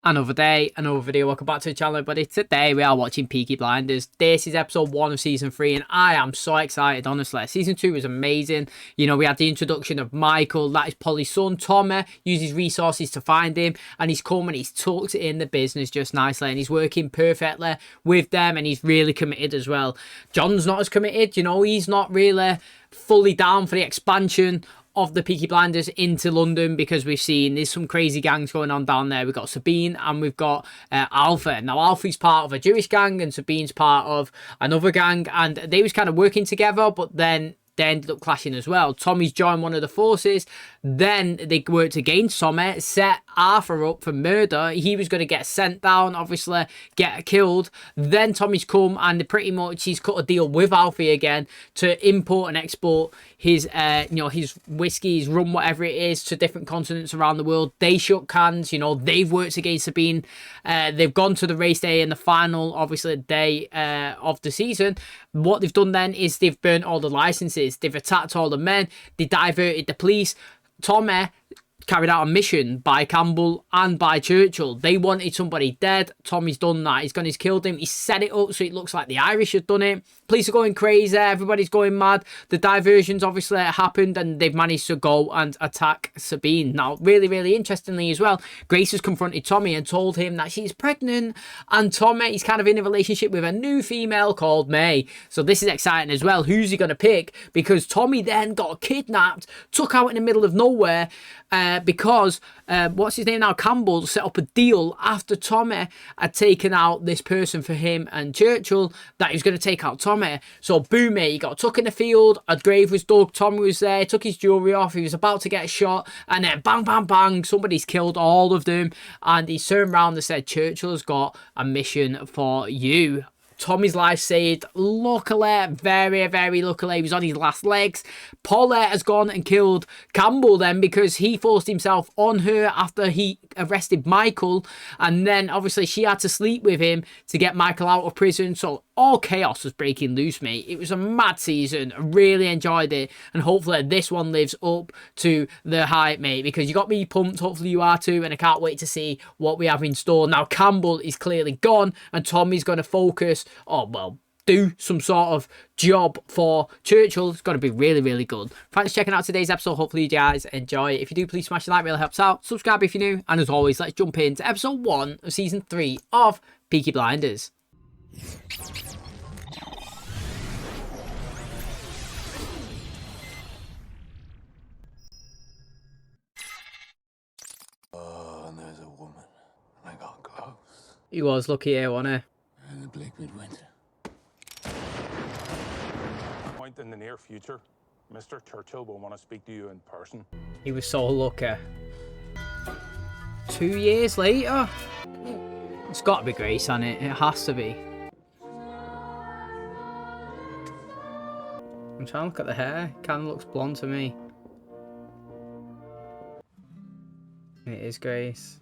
Another day, another video. Welcome back to the channel, everybody. Today we are watching Peaky Blinders. This is episode 1 of season 3, and I am so excited, honestly. Season 2 was amazing. You know, we had the introduction of Michael, that is Polly's son. Tommy uses resources to find him, and he's come and he's tucked in the business just nicely, and he's working perfectly with them, and he's really committed as well. John's not as committed, you know, he's not really fully down for the expansion of the Peaky Blinders into London, because we've seen there's some crazy gangs going on down there. We've got Sabine and we've got Alpha. Now Alfie's part of a Jewish gang and Sabine's part of another gang, and they was kind of working together, but then they ended up clashing as well. Tommy's joined one of the forces. Then they worked against Tommy, set Arthur up for murder. He was going to get sent down, obviously, get killed. Then Tommy's come and pretty much he's cut a deal with Alfie again to import and export his, his whiskey, his rum, whatever it is, to different continents around the world. They shook hands, you know, they've worked against Sabine. They've gone to the race day and the final, obviously, day of the season. What they've done then is they've burnt all the licenses. They've attacked all the men. They diverted the police. Tommy carried out a mission by Campbell and by Churchill. They wanted somebody dead. Tommy's done that. He's gone, he's killed him. He's set it up so it looks like the Irish have done it. Police are going crazy. Everybody's going mad. The diversions obviously happened and they've managed to go and attack Sabine. Now, really, really interestingly as well, Grace has confronted Tommy and told him that she's pregnant, and Tommy is kind of in a relationship with a new female called May. So this is exciting as well. Who's he going to pick? Because Tommy then got kidnapped, took out in the middle of nowhere, because what's his name now, Campbell, set up a deal after Tommy had taken out this person for him and Churchill, that he was going to take out Tommy. So boom, he got tucked in the field, a grave was dug, Tommy was there, took his jewellery off, he was about to get shot, and then bang, bang, bang, somebody's killed all of them, and he turned around and said, Churchill's got a mission for you. Tommy's life saved, luckily, very, very luckily. He was on his last legs. Paula has gone and killed Campbell then, because he forced himself on her after he arrested Michael, and then obviously she had to sleep with him to get Michael out of prison. So all chaos was breaking loose, mate. It was a mad season. I really enjoyed it, and hopefully this one lives up to the hype, mate, because you got me pumped. Hopefully you are too, and I can't wait to see what we have in store. Now Campbell is clearly gone, and Tommy's going to focus, do some sort of job for Churchill. It's going to be really, really good. Thanks for checking out today's episode. Hopefully you guys enjoy it. If you do, please smash the like, really helps out. Subscribe if you're new, and as always, let's jump into episode 1 of season 3 of Peaky Blinders. Oh, and there's a woman. I got close. He was lucky here, wasn't In the bleak midwinter. Point in the near future, Mr. Churchill will want to speak to you in person. he? He was so lucky. 2 years later? It's got to be Grace, hasn't it? It has to be. I'm trying to look at the hair. It kind of looks blonde to me. It is Grace.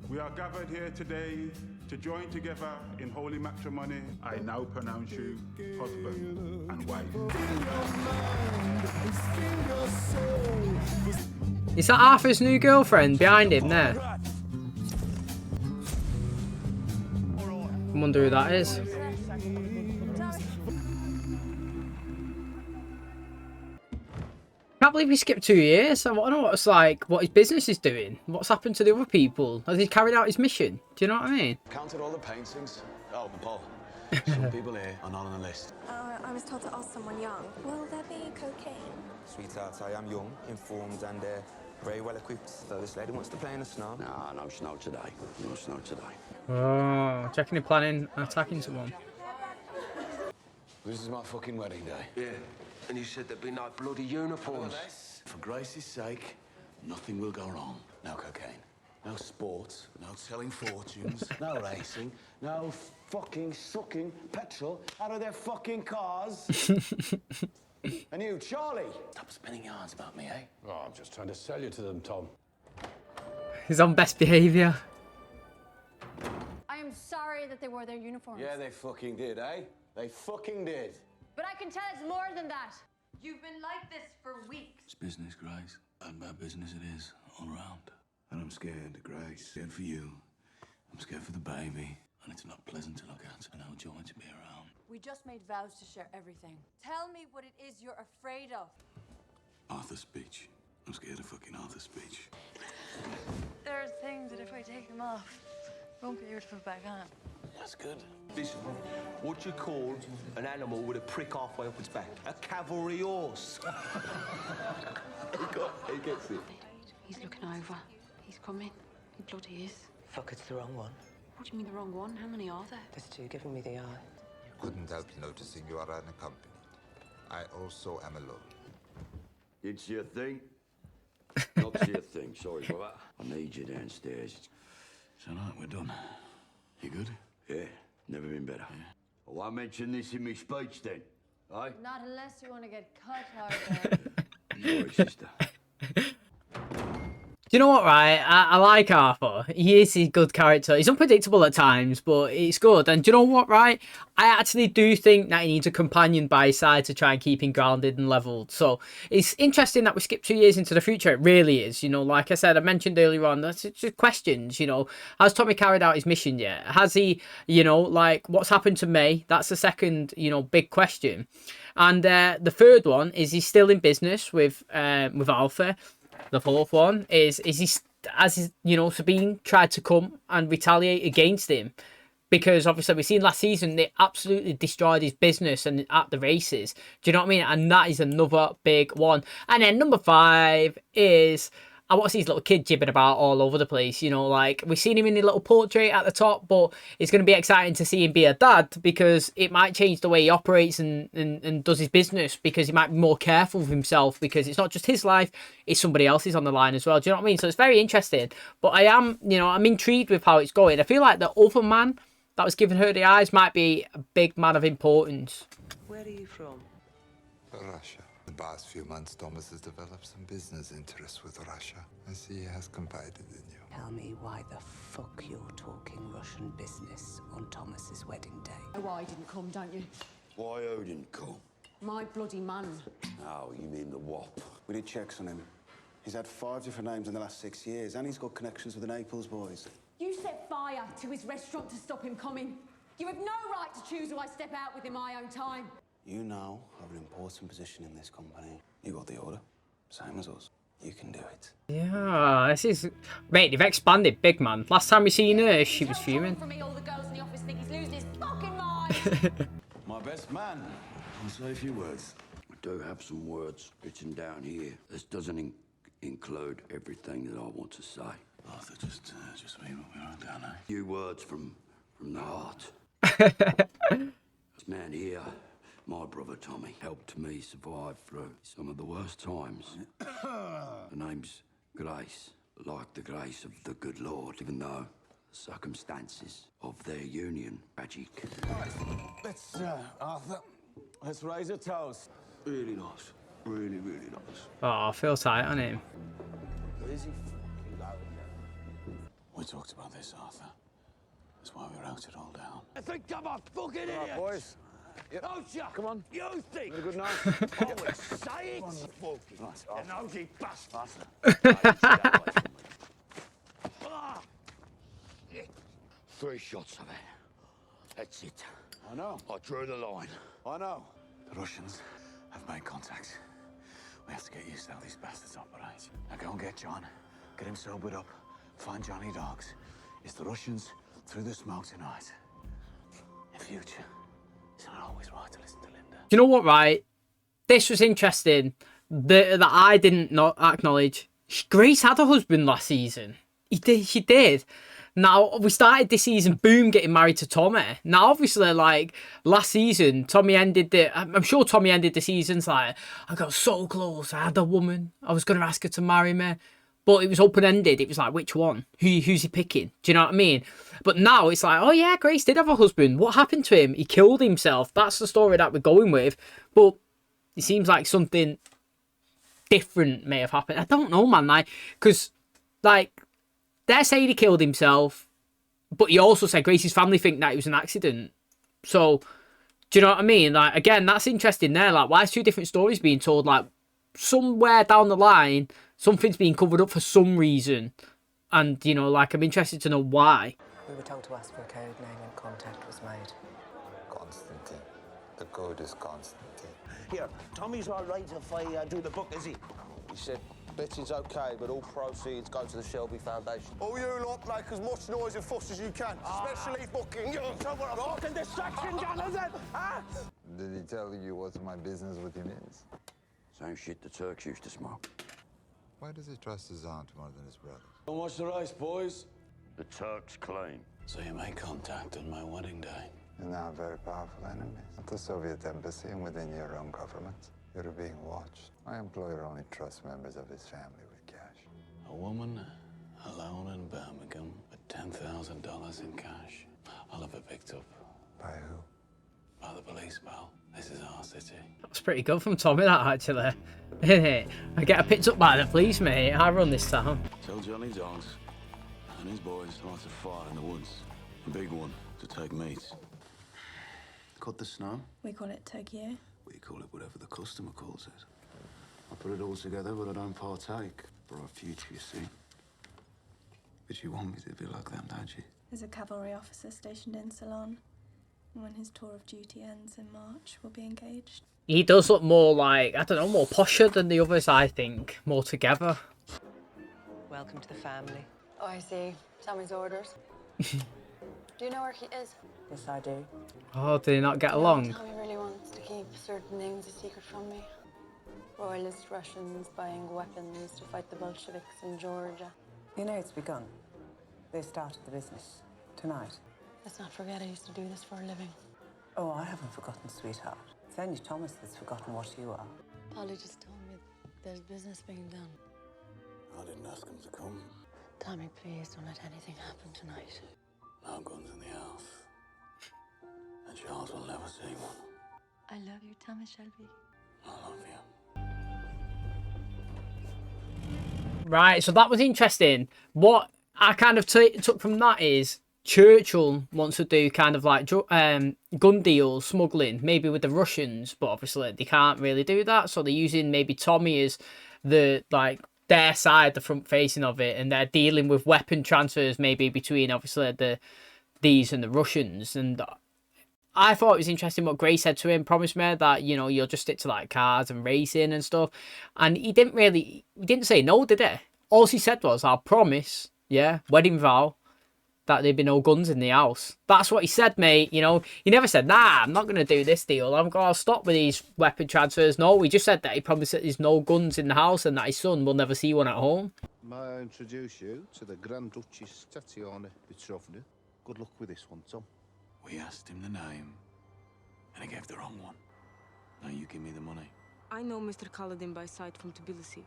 We are gathered here today to join together in holy matrimony. I now pronounce you husband and wife. Is that Arthur's new girlfriend behind him there? I wonder who that is. Can't believe he skipped 2 years. I want to know what his business is doing. What's happened to the other people? Has he carried out his mission? Do you know what I mean? Counted all the paintings. Oh, Paul. Some people here are not on the list. I was told to ask someone young. Will there be cocaine? Sweetheart, I am young, informed, and very well equipped. So this lady wants to play in the snow. No, no snow today. No snow today. Oh, checking him planning on attacking someone. This is my fucking wedding day. Yeah, and you said there'd be no bloody uniforms. For Grace's sake, nothing will go wrong. No cocaine. No sports. No selling fortunes. No racing. No fucking sucking petrol out of their fucking cars. And you, Charlie, stop spinning yarns about me, eh? Oh, I'm just trying to sell you to them, Tom. He's on best behaviour. I am sorry that they wore their uniforms. Yeah, they fucking did, eh? They fucking did. But I can tell it's more than that. You've been like this for weeks. It's business, Grace. And bad business it is, all round. And I'm scared, Grace. Scared for you. I'm scared for the baby. And it's not pleasant to look at. And no joy to be around. We just made vows to share everything. Tell me what it is you're afraid of. Arthur's speech. I'm scared of fucking Arthur's speech. There are things that if I take them off, won't be able to put back on. That's good. Listen, what you call an animal with a prick halfway up its back? A cavalry horse. He gets it. He's looking over. He's coming. He bloody is. Fuck, it's the wrong one. What do you mean the wrong one? How many are there? There's two giving me the eye. Couldn't help noticing you are unaccompanied. I also am alone. It's your thing. Not your thing, sorry for that. I need you downstairs. It's all right, we're done. You good? Yeah, never been better. Yeah. I won't mention this in my speech then, eh? Not unless you want to get cut hard. Sorry, sister. Do you know what, right? I like Arthur. He is a good character. He's unpredictable at times, but it's good. And do you know what, right? I actually do think that he needs a companion by his side to try and keep him grounded and leveled. So it's interesting that we skipped 2 years into the future. It really is. You know, like I said, I mentioned earlier on, that's just questions, you know. Has Tommy carried out his mission yet? Has he, you know, like, what's happened to May? That's the second, you know, big question. And the third one is he's still in business with Alpha. The fourth one is he, as you know, Sabine tried to come and retaliate against him, because obviously we've seen last season they absolutely destroyed his business and at the races. Do you know what I mean? And that is another big one. And then number 5 is, I want to see his little kid jibbing about all over the place. You know, like we've seen him in a little portrait at the top, but it's going to be exciting to see him be a dad, because it might change the way he operates and does his business, because he might be more careful of himself, because it's not just his life, it's somebody else's on the line as well. Do you know what I mean? So it's very interesting. But I am, you know, I'm intrigued with how it's going. I feel like the other man that was giving her the eyes might be a big man of importance. Where are you from? Russia. The past few months, Thomas has developed some business interests with Russia. I see he has confided in you. Tell me why the fuck you're talking Russian business on Thomas's wedding day. Why I didn't come, don't you? Why who didn't come? My bloody man. Oh, you mean the wop? We did checks on him. He's had 5 different names in the last 6 years, and he's got connections with the Naples boys. You set fire to his restaurant to stop him coming. You have no right to choose who I step out with in my own time. You now have an important position in this company. You got the order, same as us. You can do it. Yeah, this is... Mate, they've expanded big, man. Last time we seen her, she was fuming. For me, all the girls in the office think he's losing his fucking mind. My best man. I'll say a few words. I do have some words written down here. This doesn't include everything that I want to say. Arthur, just read what we wrote down, eh? Few words from the heart. This man here, my brother Tommy, helped me survive through some of the worst times. The name's Grace, like the grace of the good Lord, even though the circumstances of their union tragic. Let's, Arthur, let's raise a toast. Really nice. Really, really nice. Oh, I feel tight on him. Where's he fucking going now? We talked about this, Arthur. That's why we wrote it all down. I think I'm a fucking idiot! Right, boys. Yep. Don't you? Come on. You think? Have a good night. Always say it! Nice. You nosy bastard! Arthur. Ah! 3 shots of it. That's it. I know. I drew the line. I know. The Russians have made contact. We have to get used to how these bastards operate. Now go and get John. Get him sobered up. Find Johnny Dogs. It's the Russians through the smoke tonight. In future, it's not always right to listen to Linda. Do you know what, right? This was interesting. That I didn't not acknowledge. Grace had a husband last season. She did. Now, we started this season, boom, getting married to Tommy. Now, obviously, like, last season, I'm sure Tommy ended the seasons like, I got so close, I had a woman, I was going to ask her to marry me. But it was open-ended. It was like, which one? Who's he picking? Do you know what I mean? But now it's like, oh yeah, Grace did have a husband. What happened to him? He killed himself. That's the story that we're going with. But it seems like something different may have happened. I don't know, man. Like, because, like, they're saying he killed himself, but he also said Grace's family think that it was an accident. So, do you know what I mean? Like, again, that's interesting there. Like, why is 2 different stories being told? Like, somewhere down the line, something's being covered up for some reason. And, you know, like, I'm interested to know why. We were told to ask for a code name and contact was made. Constantine. The code is Constantine. Here, Tommy's all right if I do the book, is he? He said, betting's okay, but all proceeds go to the Shelby Foundation. All you lot make as much noise and fuss as you can, especially fucking you. So what a fucking distraction, Jonathan! Huh? Did he tell you what's my business with him is? Same shit the Turks used to smoke. Why does he trust his aunt more than his brothers? Don't watch the race, boys. The Turks claim. So you made contact on my wedding day. You're now very powerful enemies. At the Soviet embassy and within your own government. You're being watched. My employer only trusts members of his family with cash. A woman alone in Birmingham with $10,000 in cash. I'll have it picked up. By who? By the police, pal. This is our city. That's pretty good from Tommy, that, actually. Isn't it? I get picked up by the police, mate. I run this town. Tell Johnny Dogs and his boys to light a fire in the woods. A big one to take meat. Cut the snow. We call it Tokyo. We call it whatever the customer calls it. I put it all together, but I don't partake. For our future, you see. But you want me to be like them, don't you? There's a cavalry officer stationed in Ceylon. And when his tour of duty ends in March, we'll be engaged. He does look more like, I don't know, more posher than the others, I think. More together. Welcome to the family. Oh, I see. Tommy's orders. Do you know where he is? Yes, I do. Oh, did they not get along? Tommy really wants to keep certain names a secret from me. Royalist Russians buying weapons to fight the Bolsheviks in Georgia. You know it's begun. They started the business tonight. Let's not forget I used to do this for a living. Oh, I haven't forgotten, sweetheart. It's only Thomas that's forgotten what you are. Polly just told me there's business being done. I didn't ask him to come. Tommy, please don't let anything happen tonight. No guns in the house. And Charles will never see one. I love you, Thomas Shelby. I love you. Right, so that was interesting. What I kind of took from that is Churchill wants to do kind of like gun deals, smuggling, maybe with the Russians, but obviously they can't really do that. So they're using maybe Tommy as the, like, their side, the front facing of it, and they're dealing with weapon transfers maybe between obviously these and the Russians. And I thought it was interesting what Gray said to him, promised me that, you know, you'll just stick to like cars and racing and stuff. And he didn't say no, did he? All he said was, I'll promise, yeah, wedding vow, that there'd be no guns in the house. That's what he said, mate. You know, he never said, nah, I'm not going to do this deal. I'll stop with these weapon transfers. No, he just said that he promised that there's no guns in the house and that his son will never see one at home. May I introduce you to the Grand Duchess Tatiana Petrovna? Good luck with this one, Tom. We asked him the name, and he gave the wrong one. Now you give me the money. I know Mr. Kaladin by sight from Tbilisi.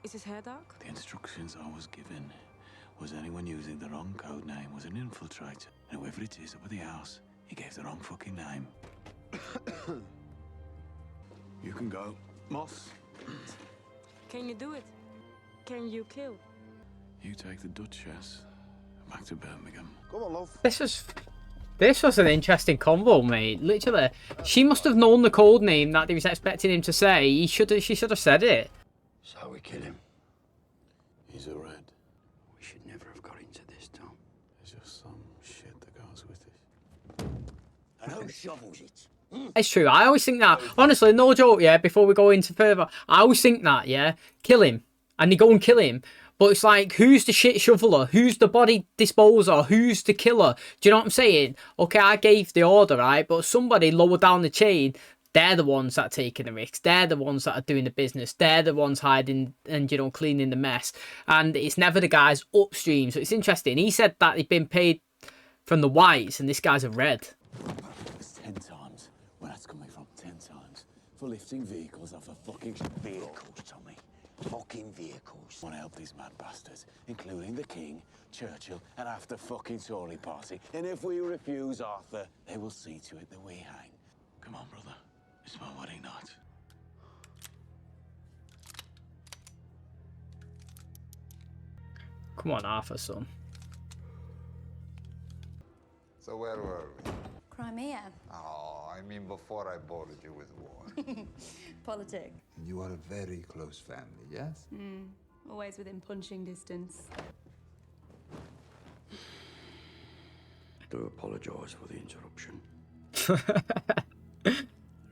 Is his hair dark? The instructions I was given was anyone using the wrong code name was an infiltrator. And whoever it is up at the house, he gave the wrong fucking name. You can go, Moss. Can you do it? Can you kill? You take the Duchess back to Birmingham. Come on, love. This was an interesting convo, mate. Literally, she must have known the code name that they was expecting him to say. She should have said it. So we kill him. He's a red. We should never have got into this, Tom. There's just some shit that goes with it. And who shovels it? It's true. I always think that. Honestly, no joke, yeah, before we go into further, I always think that, yeah, kill him. And they go and kill him. But it's like, who's the shit shoveler? Who's the body disposer? Who's the killer? Do you know what I'm saying? Okay, I gave the order, right? But somebody lower down the chain, they're the ones that are taking the risks. They're the ones that are doing the business. They're the ones hiding and, you know, cleaning the mess. And it's never the guys upstream. So it's interesting. He said that he'd been paid from the whites and this guy's a red. It's 10 times where that's coming from. 10 times. For lifting vehicles off a fucking Vehicles, Tommy. Fucking vehicles. I want to help these mad bastards, including the King, Churchill, and half the fucking Tory party. And if we refuse, Arthur, they will see to it that we hang. Come on, brother. It's my wedding night. Come on, Arthur, son. So where were we? Crimea. Oh, I mean before I bored you with war. Politics. You are a very close family, yes? Always within punching distance. do apologise for the interruption.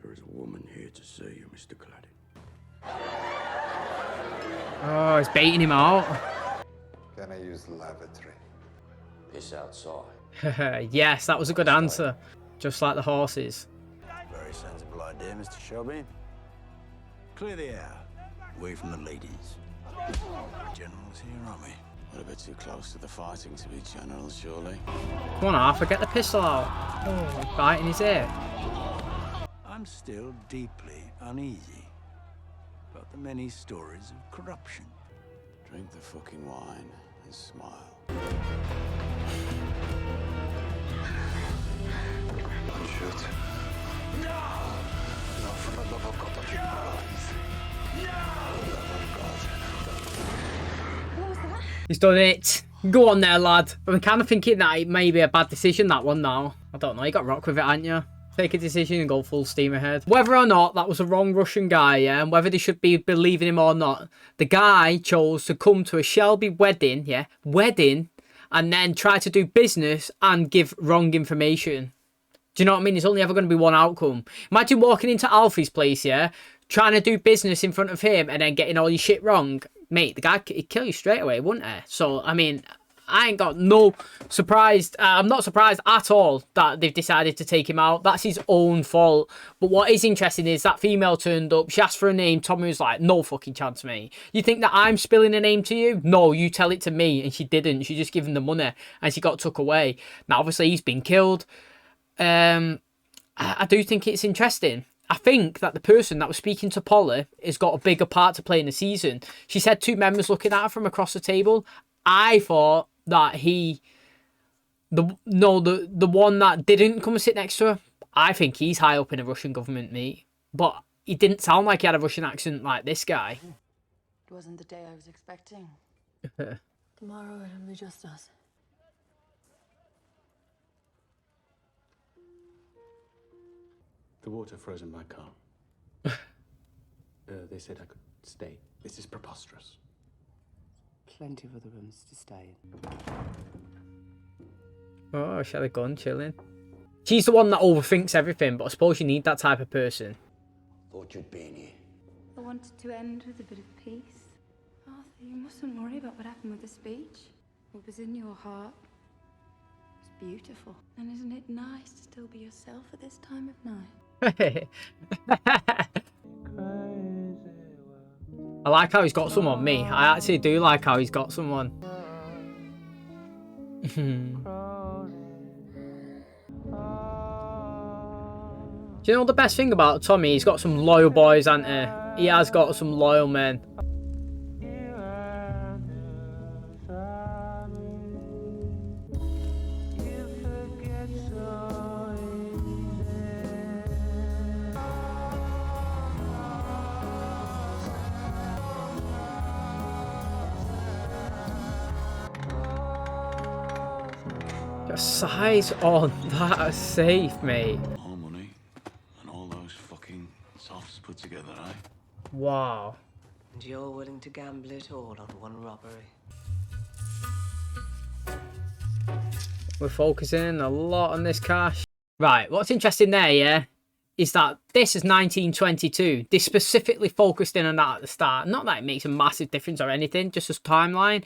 There is a woman here to see you, Mr. Cladding. Oh, he's baiting him out. Can I use the lavatory? It's outside. Yes, that was a good answer. Just like the horses. Very sensible idea, Mr. Shelby. Clear the air. Away from the ladies. Generals here, aren't we? We're a bit too close to the fighting to be generals, surely. Come on, Arthur, get the pistol out. Oh, he's biting his ear. I'm still deeply uneasy about the many stories of corruption. Drink the fucking wine and smile. Don't shoot. No! No, for the love of God, don't you please. No! For the love of God. What was that? He's done it. Go on there, lad. I'm kind of thinking that it may be a bad decision, that one now. I don't know, you got to rock with it, haven't you? Take a decision and go full steam ahead. Whether or not that was a wrong Russian guy, yeah, and whether they should be believing him or not, the guy chose to come to a Shelby wedding, yeah, and then try to do business and give wrong information. Do you know what I mean? There's only ever going to be one outcome. Imagine walking into Alfie's place, yeah, trying to do business in front of him and then getting all your shit wrong. Mate, the guy, he'd kill you straight away, wouldn't he? So, I mean, I ain't got no surprised. I'm not surprised at all that they've decided to take him out. That's his own fault. But what is interesting is that female turned up. She asked for a name. Tommy was like, no fucking chance, mate. You think that I'm spilling a name to you? No, you tell it to me. And she didn't. She just gave him the money and she got took away. Now, obviously, he's been killed. I do think it's interesting. I think that the person that was speaking to Polly has got a bigger part to play in the season. She said 2 members looking at her from across the table. I thought that the one that didn't come and sit next to her, I think he's high up in the Russian government, mate. But he didn't sound like he had a Russian accent like this guy. It wasn't the day I was expecting. Tomorrow it'll be just us. The water froze in my car. They said I could stay. This is preposterous. Plenty of other rooms to stay in. Oh, she had a gun chilling. She's the one that overthinks everything, but I suppose you need that type of person. Thought you'd been here. I wanted to end with a bit of peace. Arthur, you mustn't worry about what happened with the speech. What was in your heart was beautiful. And isn't it nice to still be yourself at this time of night? I like how he's got someone, me. I actually do like how he's got someone. Do you know the best thing about Tommy? He's got some loyal boys, hasn't he? He has got some loyal men. The size on that safe, mate. All money and all those fucking softs put together, eh? Wow. And you're willing to gamble it all on one robbery. We're focusing a lot on this cash. Right, what's interesting there, yeah, is that this is 1922. They specifically focused in on that at the start. Not that it makes a massive difference or anything, just as timeline.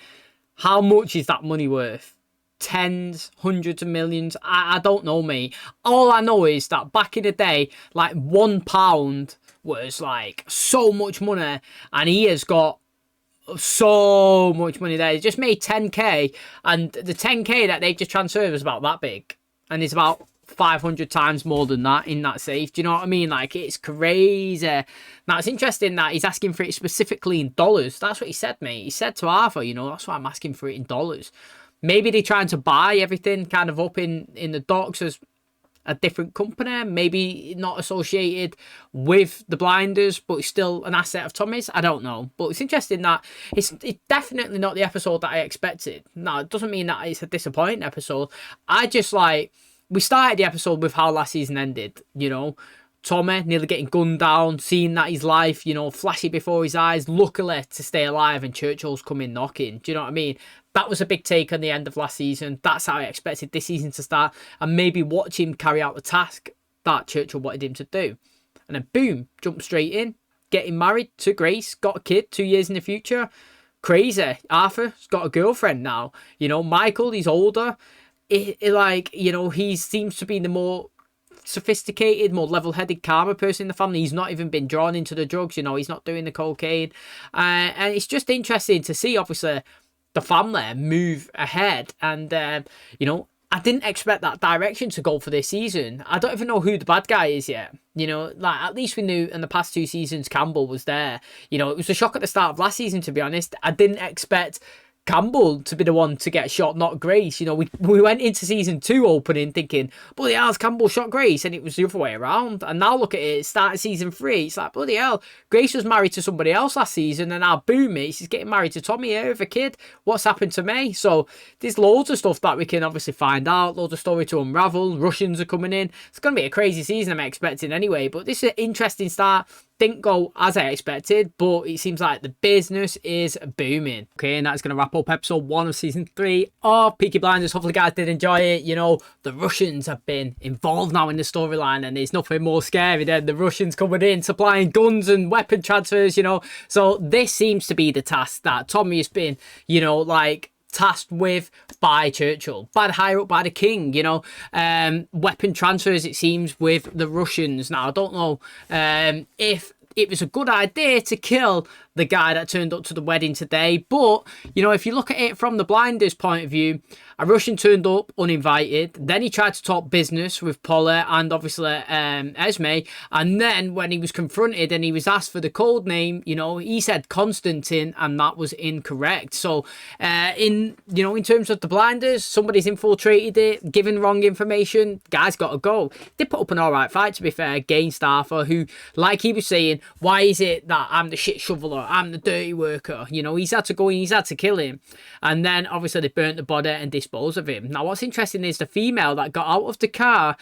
How much is that money worth? Tens, hundreds of millions? I don't know, mate. All I know is that back in the day, like £1 was like so much money, and he has got so much money there. He just made 10k, and the 10k that they just transferred was about that big, and it's about 500 times more than that in that safe. Do you know what I mean? Like, it's crazy. Now, it's interesting that he's asking for it specifically in dollars. That's what he said, mate. He said to Arthur, you know, that's why I'm asking for it in dollars. Maybe they're trying to buy everything kind of up in the docks as a different company. Maybe not associated with the Blinders, but it's still an asset of Tommy's. I don't know. But it's interesting that it's definitely not the episode that I expected. Now, it doesn't mean that it's a disappointing episode. I just like... We started the episode with how last season ended, you know. Tommy nearly getting gunned down, seeing that his life, you know, flashy before his eyes, luckily to stay alive, and Churchill's coming knocking. Do you know what I mean? That was a big take on the end of last season. That's how I expected this season to start, and maybe watch him carry out the task that Churchill wanted him to do. And then boom, jump straight in, getting married to Grace, got a kid 2 years in the future. Crazy. Arthur's got a girlfriend now. You know, Michael, he's older. He seems to be the more sophisticated, more level-headed, calmer person in the family. He's not even been drawn into the drugs. You know, he's not doing the cocaine. And it's just interesting to see, obviously, the family move ahead. And, I didn't expect that direction to go for this season. I don't even know who the bad guy is yet. You know, like, at least we knew in the past 2 seasons Campbell was there. You know, it was a shock at the start of last season, to be honest. I didn't expect Campbell to be the one to get shot, not Grace. You know, we went into season 2 opening thinking, bloody hell, Campbell shot Grace, and it was the other way around. And now look at it, started season 3, it's like, bloody hell, Grace was married to somebody else last season, and now boom, she's getting married to Tommy here with a kid. What's happened to May? So there's loads of stuff that we can obviously find out, loads of story to unravel. Russians are coming in. It's going to be a crazy season, I'm expecting anyway, but this is an interesting start. Didn't go as I expected, but it seems like the business is booming. Okay, and that's going to wrap up episode 1 of season 3 of Peaky Blinders. Hopefully you guys did enjoy it. You know, the Russians have been involved now in the storyline, and there's nothing more scary than the Russians coming in, supplying guns and weapon transfers, you know. So this seems to be the task that Tommy has been, tasked with by Churchill, by the higher up, by the king, weapon transfers, it seems, with the Russians. Now, I don't know if it was a good idea to kill the guy that turned up to the wedding today, but, if you look at it from the Blinders point of view, a Russian turned up uninvited, then he tried to talk business with Paula and obviously Esme, and then when he was confronted and he was asked for the code name, he said Constantine, and that was incorrect. So in terms of the Blinders, somebody's infiltrated it, given wrong information, guy's got to go. They put up an alright fight, to be fair, against Arthur, who, like he was saying, why is it that I'm the shit shoveler, I'm the dirty worker? He's had to go in, he's had to kill him, and then obviously they burnt the body and dispose of him. Now what's interesting is the female that got out of the car,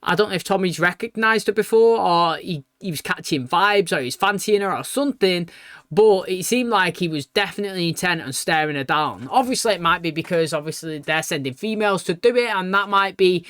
I don't know if Tommy's recognised her before, or he was catching vibes, or he was fancying her or something, but it seemed like he was definitely intent on staring her down. Obviously it might be because obviously they're sending females to do it, and that might be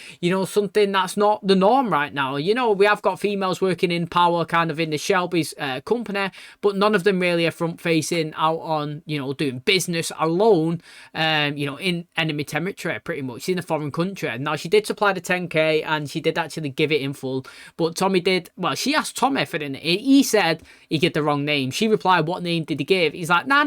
something that's not the norm right now. We have got females working in power kind of in the Shelby's company, but none of them really are front facing out on doing business alone in enemy territory, pretty much in a foreign country. Now she did supply the 10k, and she did actually give it in full, but Tommy did, well, she asked Tommy for it. He said he gave the wrong name. She replied, what name did he give? He's like, nah.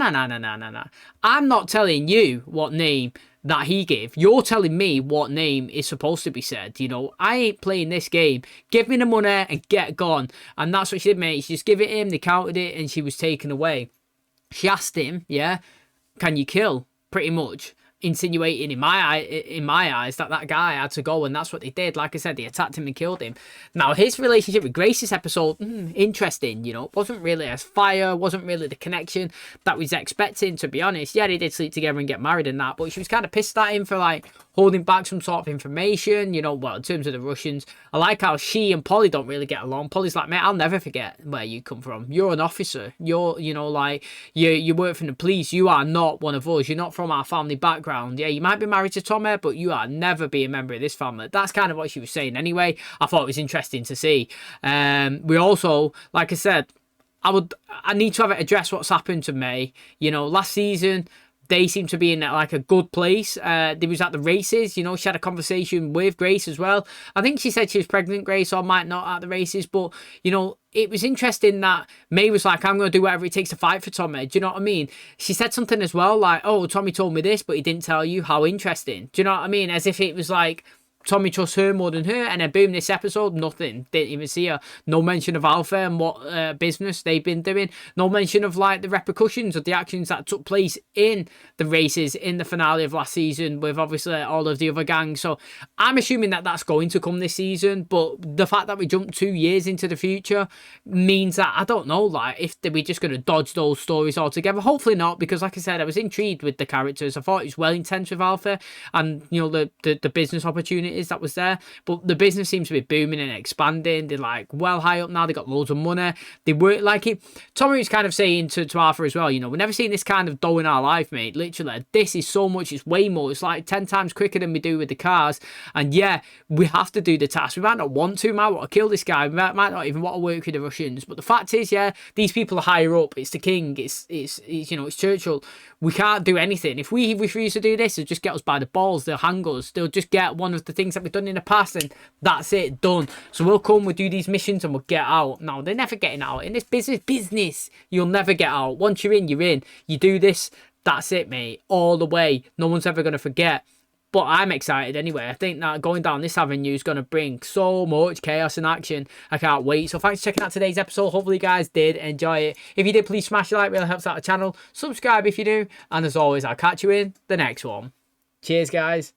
I'm not telling you what name that he gave. You're telling me what name is supposed to be said. I ain't playing this game. Give me the money and get gone. And that's what she did, mate. She just give it him, they counted it, and she was taken away. She asked him, can you kill? Pretty much. Insinuating in my eyes that guy had to go, and that's what they did. Like I said, they attacked him and killed him. Now his relationship with Grace this episode, interesting. Wasn't really as fire, wasn't really the connection that we was expecting, to be honest. Yeah, they did sleep together and get married and that, but she was kind of pissed at him for holding back some sort of information. Well, in terms of the Russians, I like how she and Polly don't really get along. Polly's like, mate, I'll never forget where you come from. You're an officer. You're you work for the police. You are not one of us. You're not from our family background. Yeah, you might be married to Tommy, but you are never be a member of this family. That's kind of what she was saying anyway. I thought it was interesting to see. We also, like I said, I need to have it address what's happened to May. Last season they seem to be in a good place. They was at the races, she had a conversation with Grace as well. I think she said she was pregnant, Grace, or might not at the races, but it was interesting that May was like, I'm going to do whatever it takes to fight for Tommy. Do you know what I mean? She said something as well, like, oh, Tommy told me this, but he didn't tell you. How interesting. Do you know what I mean? As if it was like, Tommy trusts her more than her, and then boom, this episode, nothing. Didn't even see her. No mention of Alpha and what business they've been doing. No mention of the repercussions of the actions that took place in the races in the finale of last season with obviously all of the other gangs. So I'm assuming that that's going to come this season, but the fact that we jumped 2 years into the future means that I don't know, if we're just going to dodge those stories altogether. Hopefully not, because like I said, I was intrigued with the characters. I thought it was well intense with Alpha and the business opportunities opportunities that was there. But the business seems to be booming and expanding. They're like well high up now. They got loads of money. They work like it. Tommy was kind of saying to Arthur as well, you know, we've never seen this kind of dough in our life, mate. Literally, this is so much. It's way more. It's like 10 times quicker than we do with the cars. And yeah, we have to do the task. We might not want to. We might want to kill this guy. We might not even want to work with the Russians. But the fact is, yeah, these people are higher up. It's the king. It's you know, it's Churchill. We can't do anything. If we refuse to do this, they'll just get us by the balls. They'll hang us. They'll just get one of the things that we've done in the past, and that's it, done. So we'll come, we'll do these missions, and we'll get out. No, they're never getting out. In this business, you'll never get out. Once you're in, you're in. You do this, that's it, mate. All the way. No one's ever going to forget. But I'm excited anyway. I think that going down this avenue is going to bring so much chaos and action. I can't wait. So thanks for checking out today's episode. Hopefully you guys did enjoy it. If you did, please smash a like. It really helps out the channel. Subscribe if you do. And as always, I'll catch you in the next one. Cheers, guys.